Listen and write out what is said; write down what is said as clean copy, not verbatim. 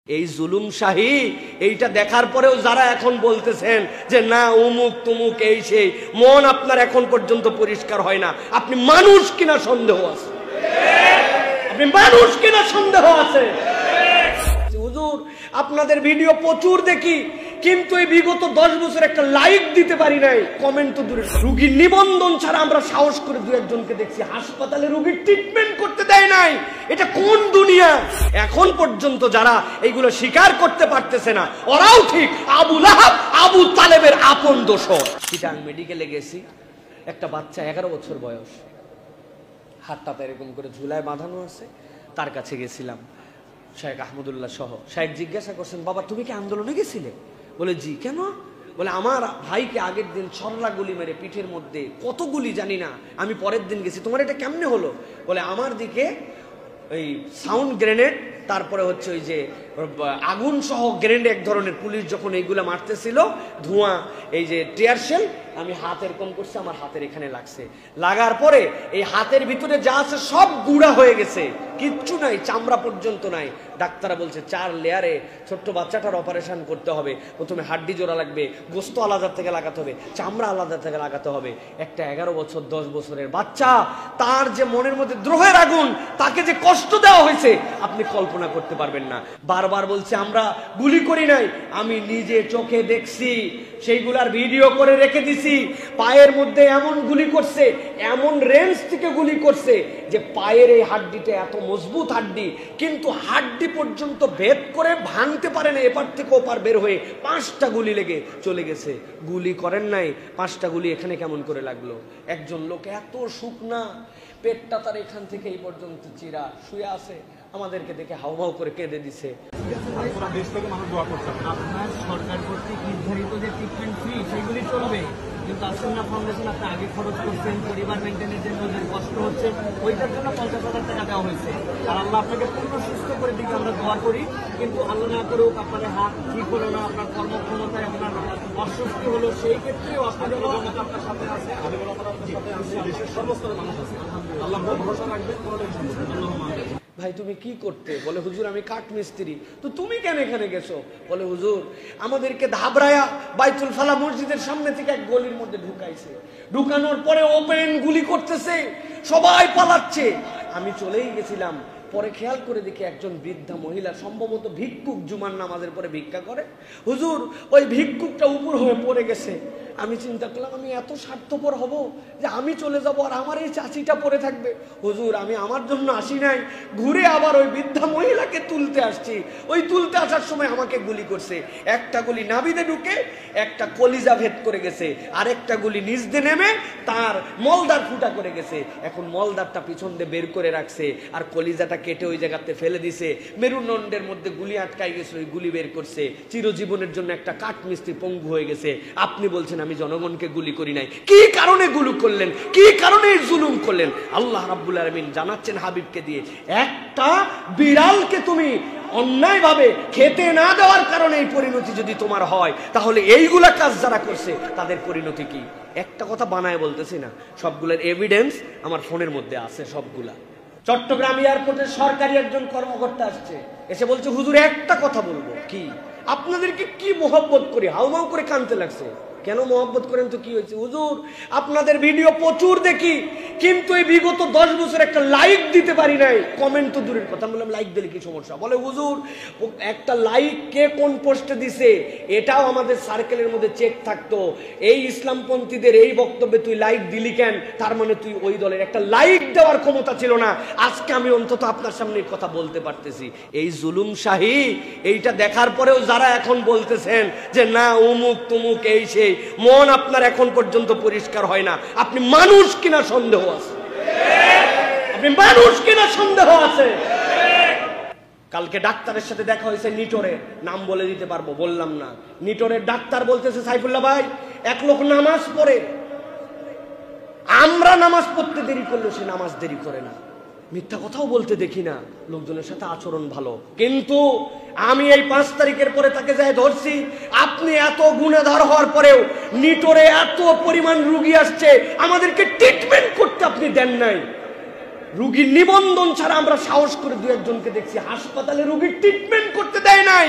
এই জুলুম শাহী এইটা দেখার পরেও যারা এখন বলতেছেন যে না উমুক তুমুক এই সেই, মন আপনার এখন পর্যন্ত পরিষ্কার হয় না। আপনি মানুষ কিনা সন্দেহ আছে, আপনি মানুষ কিনা সন্দেহ আছে। হুজুর আপনাদের ভিডিও প্রচুর দেখি, কিন্তু এই বিগত 10 বছর একটা লাইক দিতে পারি নাই, কমেন্ট তো দূরে। রোগীর নিবন্ধন ছাড়া আমরা সাহস করে দু একজনকে দেখছি হাসপাতালে রোগীর ট্রিটমেন্ট করতে দেয় নাই। এটা কোন দুনিয়া? এখন পর্যন্ত যারা এইগুলো স্বীকার করতে পারতেছে না, ওরাও ঠিক আবু লাহাব আবু তালেবের আপন দোসর। চিটাং মেডিকেলে গেছি, একটা বাচ্চা 11 বছর বয়স, হাতটা এরকম করে ঝুলায় বাঁধানো আছে, তার কাছে গেছিলাম শেখ আহমদুল্লাহ সহ। শেখ জিজ্ঞাসা করছেন, বাবা তুমি কি আন্দোলনে গেছিলে? বলে জি। কেন? বলে আমার ভাইকে আগের দিন ছরলা গুলি মেরে পিঠের মধ্যে, কত গুলি জানি না, আমি পরের দিন গেছি। তোমার এটা কেমনে হলো? বলে আমার দিকে ওই সাউন্ড গ্রেনেড, তারপরে হচ্ছে ওই যে আগুন সহ গ্রেনেড, এক ধরনের পুলিশ যখন এইগুলা মারতেছিল, ধোঁয়া, এই যে টিয়ার শেল, আমি হাত এরকম করছি, আমার হাতের এখানে লাগছে। লাগার পরে এই হাতের ভিতরে যা আছে সব গুঁড়া হয়ে গেছে, কিচ্ছু নাই, চামড়া পর্যন্ত নাই। ডাক্তাররা বলছে 4 লেয়ারে ছোট্ট বাচ্চাটার অপারেশন করতে হবে। প্রথমে হাড্ডি জোড়া লাগবে, গোস্ত আলাদা থেকে লাগাতে হবে, চামড়া আলাদা থেকে লাগাতে হবে। একটা 11 বছর 10 বছরের বাচ্চা, তার যে মনের মধ্যে দ্রোহের আগুন, তাকে যে কষ্ট দেওয়া হয়েছে আপনি কল্পনা করতে পারবেন না। বারবার বলছে আমরা গুলি করি নাই, আমি নিজে চোখে দেখছি, সেইগুলার ভিডিও করে রেখে দিছি। পায়ের মধ্যে এমন গুলি করছে, এমন রেঞ্জ থেকে গুলি করছে যে পায়ের এই হাড্ডিটা এত মজবুত হাড্ডি, কিন্তু হাড্ডি পর্যন্ত ভেদ করে ভাঙতে পারে না, এপার থেকে ওপার বের হয়ে 5টা গুলি লেগে চলে গেছে। গুলি করেন নাই, 5টা গুলি এখানে কেমন করে লাগলো? একজন লোক এত শুকনা, পেটটা তার এখান থেকে এই পর্যন্ত চিরা, শুয়ে আছে, আমাদেরকে দেখে হাউমাউ করে কেঁদে দিছে। আপনার সরকার কর্তৃক নির্ধারিত যে ট্রিটমেন্ট ফি সেগুলি চলবে, কিন্তু আসন্না ফাউন্ডেশন আপনি আগে খরচ করছেন, পরিবার মেনটেনের জন্য যে কষ্ট হচ্ছে, ওইটার জন্য 50,000 টাকা দেওয়া হয়েছে। আর আল্লাহ আপনাকে পূর্ণ সুস্থ করে দিকে আমরা দোয়া করি, কিন্তু আল্লাহ না করুক আপনার হাত ঠিক হলো না, আপনার কর্মক্ষমতায় আপনার অস্বস্তি হলো, সেই ক্ষেত্রেও আপনাদের আপনার সাথে আছে, দেশের সমস্ত মানুষ আছে, আল্লাহ ভরসা রাখবেন। ভাই তুমি কি করতে? বলে হুজুর আমি কাঠ মিস্ত্রি। তো তুমি কেন এখানে গেছো? বলে হুজুর আমাদেরকে ধাবরায়া বাইতুল ফালা মসজিদের সামনে থেকে এক গলির মধ্যে ঢুকাইছে, ঢুকানোর পরে ওপেন গুলি করতেছে, সবাই পালাচ্ছে। আমি চলেই গেছিলাম, পরে খেয়াল করে দেখি একজন বৃদ্ধা মহিলা, সম্ভবত ভিক্ষুক, জুমার নামাজের পরে ভিক্ষা করে, হুজুর ওই ভিক্ষুকটা উপর হয়ে পড়ে গেছে। আমি চিন্তা করলাম আমি এত স্বার্থপর হব যে আমি চলে যাব আর আমার এই চাচিটা পড়ে থাকবে? হুজুর আমি আমার জন্য আসি নাই, ঘুরে আবার ওই বৃদ্ধা মহিলাকে তুলতে আসছি। ওই তুলতে আসার সময় আমাকে গুলি করছে, একটা গুলি নাভিতে ঢুকে একটা কলিজা ভেদ করে গেছে, আর একটা গুলি নিচ দিয়ে নেমে তার মলদার ফুটা করে গেছে। এখন মলদারটা পিছন দিয়ে বের করে রাখছে, আর কলিজাটা কেটে ওই জায়গাতে ফেলে দিছে। মেরুদণ্ডের মধ্যে গুলি আটকাই গেছে, ওই গুলি বের করছে। চিরজীবনের জন্য একটা কাঠ মিস্ত্রি পঙ্গু হয়ে গেছে। আপনি বলছেন আমি জনগণকে গুলি করি নাই, কি কারণে গুলি করলেন? কি কারণে জুলুম করলেন? আল্লাহ রাব্বুল আলামিন জানাচ্ছেন হাবিবকে দিয়ে, একটা বিড়ালকে তুমি অন্যায়ভাবে খেতে না দেওয়ার কারণে এই পরিণতি যদি তোমার হয়, তাহলে এইগুলা কাজ যারা করছে তাদের পরিণতি কি? একটা কথা বানায় বলতেছি না, সবগুলোর এভিডেন্স আমার ফোনের মধ্যে আছে সবগুলা। চট্টগ্রাম এয়ারপোর্টের সরকারি একজন কর্মকর্তা আসছে, এসে বলছে হুজুর একটা কথা বলবো। কি? আপনাদেরকে কি মোহব্বত করি, হাউমাউ করে কাঁদতে লাগছে। কেন মোহব্বত করেন তো কি হয়েছে? হুজুর আপনাদের ভিডিও প্রচুর দেখি, কিন্তু এই বিগত 10 বছর একটা লাইক দিতে পারি নাই, কমেন্ট তো দূরের কথা। বললাম লাইক দিলে কি সমস্যা? বলে হুজুর একটা লাইক কে কোন পোস্টে দিছে এটাও আমাদের সার্কেলের মধ্যে চেক থাকতো। এই ইসলামপন্থীদের এই বক্তব্যে তুই লাইক দিলি কেন? তার মানে তুই ওই দলের। একটা লাইক দেওয়ার ক্ষমতা ছিল না। আজকে আমি অন্তত আপনার সামনে কথা বলতে পারতেছি। এই জুলুম শাহী এইটা দেখার পরেও যারা এখন বলতেছেন যে না উমুক তুমুক এই সেই, মন আপনার এখন পর্যন্ত পরিষ্কার হয় না। আপনি মানুষ কিনা সন্দেহ আছে, আপনি মানুষ কিনা সন্দেহ আছে। কালকে ডাক্তারের সাথে দেখা হয়েছে নিটোরের, নাম বলে দিতে পারবো, বললাম না। নিটোরের ডাক্তার বলতেছে সাইফুল্লাহ ভাই, এক লোক নামাজ পড়ে, আমরা নামাজ পড়তে দেরি করলে সে নামাজ দেরি করে না। মিথ্যা কথাও বলতে দেখি না, লোকজনের সাথে আচরণ ভালো। কিন্তু আমি এই 5 তারিখের পরে তাকে যাই ধরছি। আপনি এত গুণাধার হওয়ার পরেও নিটোরে এত পরিমাণ রোগী আসছে, আমাদেরকে ট্রিটমেন্ট করতে আপনি দেন নাই। রুগীর নিবন্ধন ছাড়া আমরা সাহস করে দু একজনকে দেখছি হাসপাতালে রুগীর ট্রিটমেন্ট করতে দেয় নাই।